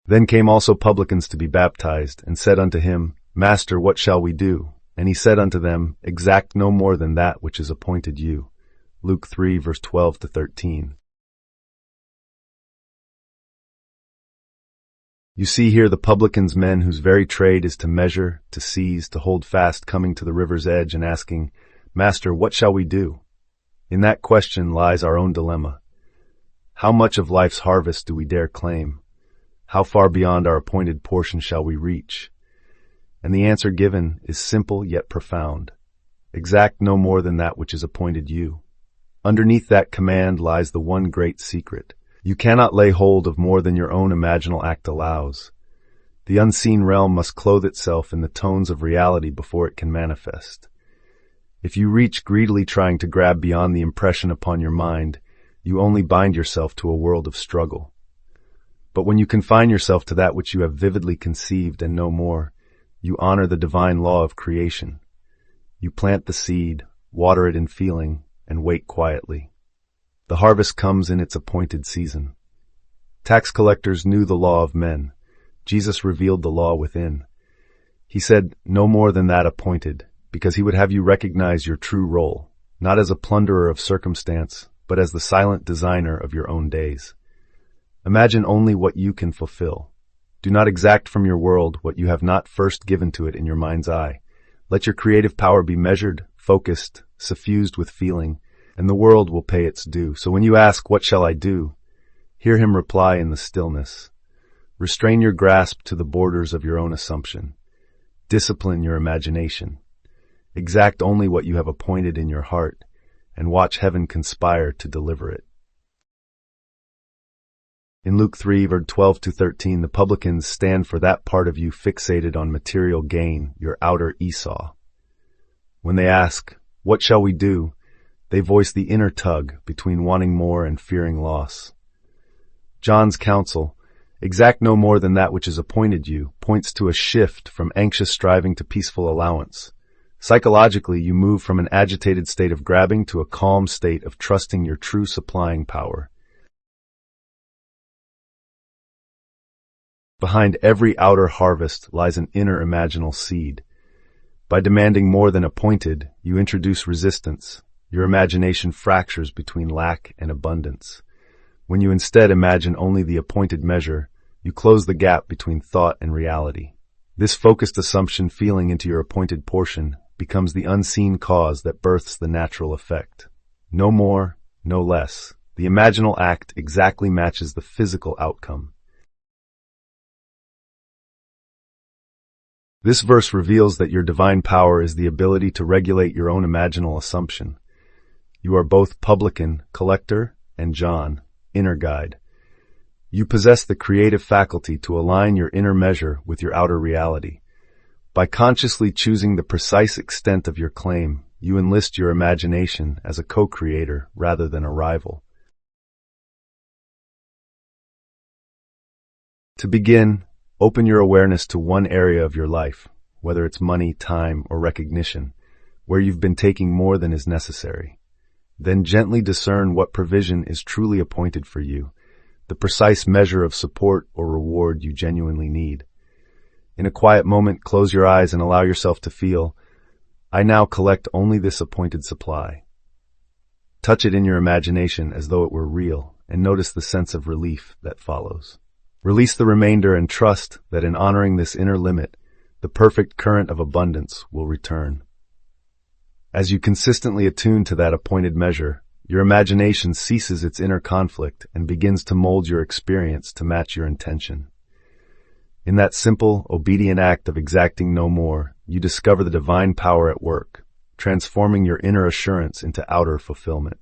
Then came also publicans to be baptized, and said unto him, Master, what shall we do? And he said unto them, Exact no more than that which is appointed you. Luke 3, verse 12-13. You see here the publicans, men whose very trade is to measure, to seize, to hold fast, coming to the river's edge and asking, Master, what shall we do? In that question lies our own dilemma. How much of life's harvest do we dare claim? How far beyond our appointed portion shall we reach? And the answer given is simple yet profound. Exact no more than that which is appointed you. Underneath that command lies the one great secret. You cannot lay hold of more than your own imaginal act allows. The unseen realm must clothe itself in the tones of reality before it can manifest. If you reach greedily trying to grab beyond the impression upon your mind, you only bind yourself to a world of struggle. But when you confine yourself to that which you have vividly conceived and no more, you honor the divine law of creation. You plant the seed, water it in feeling, and wait quietly. The harvest comes in its appointed season. Tax collectors knew the law of men. Jesus revealed the law within. He said, no more than that appointed, because he would have you recognize your true role, not as a plunderer of circumstance, but as the silent designer of your own days. Imagine only what you can fulfill. Do not exact from your world what you have not first given to it in your mind's eye. Let your creative power be measured, focused, suffused with feeling, and the world will pay its due. So when you ask, what shall I do? Hear him reply in the stillness. Restrain your grasp to the borders of your own assumption. Discipline your imagination. Exact only what you have appointed in your heart, and watch heaven conspire to deliver it. In Luke 3, verse 12-13, the publicans stand for that part of you fixated on material gain, your outer Esau. When they ask, what shall we do? They voice the inner tug between wanting more and fearing loss. John's counsel, exact no more than that which is appointed you, points to a shift from anxious striving to peaceful allowance. Psychologically, you move from an agitated state of grabbing to a calm state of trusting your true supplying power. Behind every outer harvest lies an inner imaginal seed. By demanding more than appointed, you introduce resistance. Your imagination fractures between lack and abundance. When you instead imagine only the appointed measure, you close the gap between thought and reality. This focused assumption feeling into your appointed portion becomes the unseen cause that births the natural effect. No more, no less. The imaginal act exactly matches the physical outcome. This verse reveals that your divine power is the ability to regulate your own imaginal assumption. You are both publican, collector, and John, inner guide. You possess the creative faculty to align your inner measure with your outer reality. By consciously choosing the precise extent of your claim, you enlist your imagination as a co-creator rather than a rival. To begin, open your awareness to one area of your life, whether it's money, time, or recognition, where you've been taking more than is necessary. Then gently discern what provision is truly appointed for you, the precise measure of support or reward you genuinely need. In a quiet moment, close your eyes and allow yourself to feel, I now collect only this appointed supply. Touch it in your imagination as though it were real, and notice the sense of relief that follows. Release the remainder and trust that in honoring this inner limit, the perfect current of abundance will return. As you consistently attune to that appointed measure, your imagination ceases its inner conflict and begins to mold your experience to match your intention. In that simple, obedient act of exacting no more, you discover the divine power at work, transforming your inner assurance into outer fulfillment.